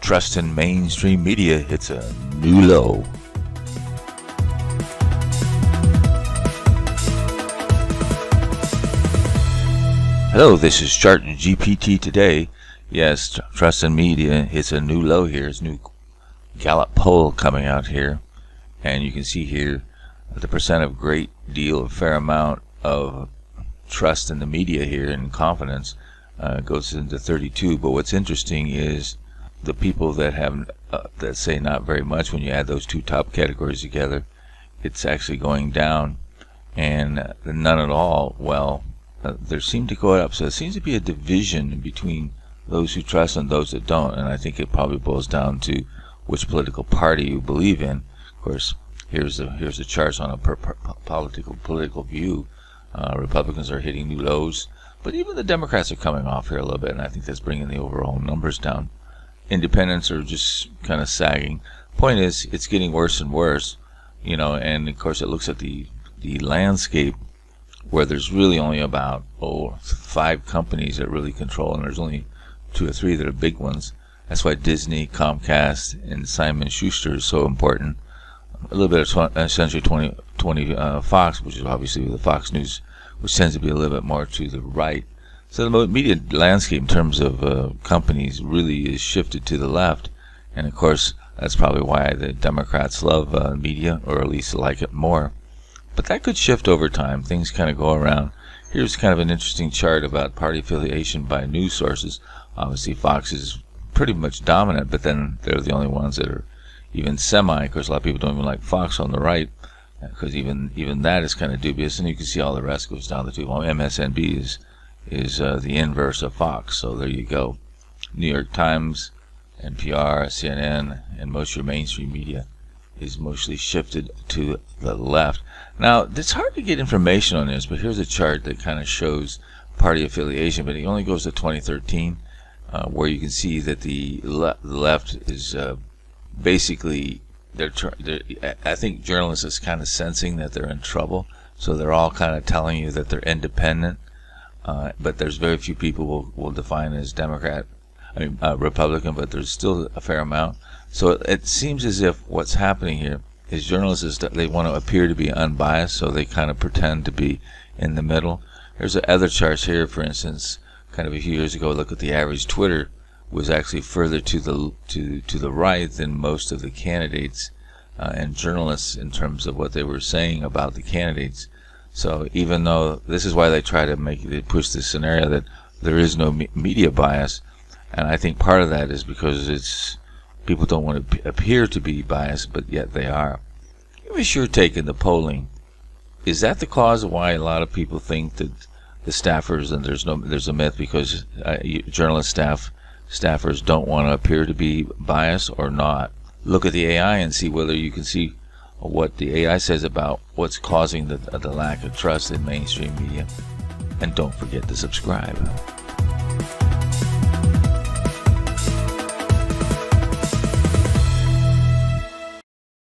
Trust in mainstream media hits a new low. Hello, this is ChartGPT today. Yes, trust in media hits a new low here. It's a new Gallup poll coming out here. And you can see here the percent of great deal, a fair amount of trust in the media here and confidence goes into 32. But what's interesting is the people that have that say not very much, when you add those two top categories together, it's actually going down, and none at all, well, there seem to go up. So it seems to be a division between those who trust and those that don't, and I think it probably boils down to which political party you believe in. Of course, here's the charts on a political view. Republicans are hitting new lows, but even the Democrats are coming off here a little bit, and I think that's bringing the overall numbers down. Independents are just kind of sagging. Point is, it's getting worse and worse, you know, and of course it looks at the landscape where there's really only about 5 companies that really control, and there's only 2 or 3 that are big ones. That's why Disney, Comcast, and Simon Schuster is so important. A little bit of Century 20 Fox, which is obviously the Fox News, which tends to be a little bit more to the right. So the media landscape in terms of companies really is shifted to the left, and of course that's probably why the Democrats love media, or at least like it more. But that could shift over time. Things kind of go around. Here's kind of an interesting chart about party affiliation by news sources. Obviously Fox is pretty much dominant, but then they're the only ones that are even semi. Of course, a lot of people don't even like Fox on the right, because even that is kind of dubious. And you can see all the rest goes down the tube. Well, MSNB is the inverse of Fox. So there you go. New York Times, NPR, CNN, and most of your mainstream media is mostly shifted to the left. Now, it's hard to get information on this, but here's a chart that kind of shows party affiliation, but it only goes to 2013, where you can see that the left is basically, I think journalists is kind of sensing that they're in trouble, so they're all kind of telling you that they're independent, but there's very few people will define as Republican, but there's still a fair amount. So it seems as if what's happening here is journalists is that they want to appear to be unbiased, so they kind of pretend to be in the middle. There's other charts here, for instance, kind of a few years ago. Look at the average Twitter was actually further to the right than most of the candidates and journalists in terms of what they were saying about the candidates. So even though this is why they try to push this scenario that there is no media bias, and I think part of that is because people don't want to appear to be biased, but yet they are. Give us your take in the polling. Is that the cause of why a lot of people think that the staffers, and there's a myth because journalist staffers don't want to appear to be biased or not? Look at the AI and see whether you can see what the AI says about what's causing the lack of trust in mainstream media. And don't forget to subscribe.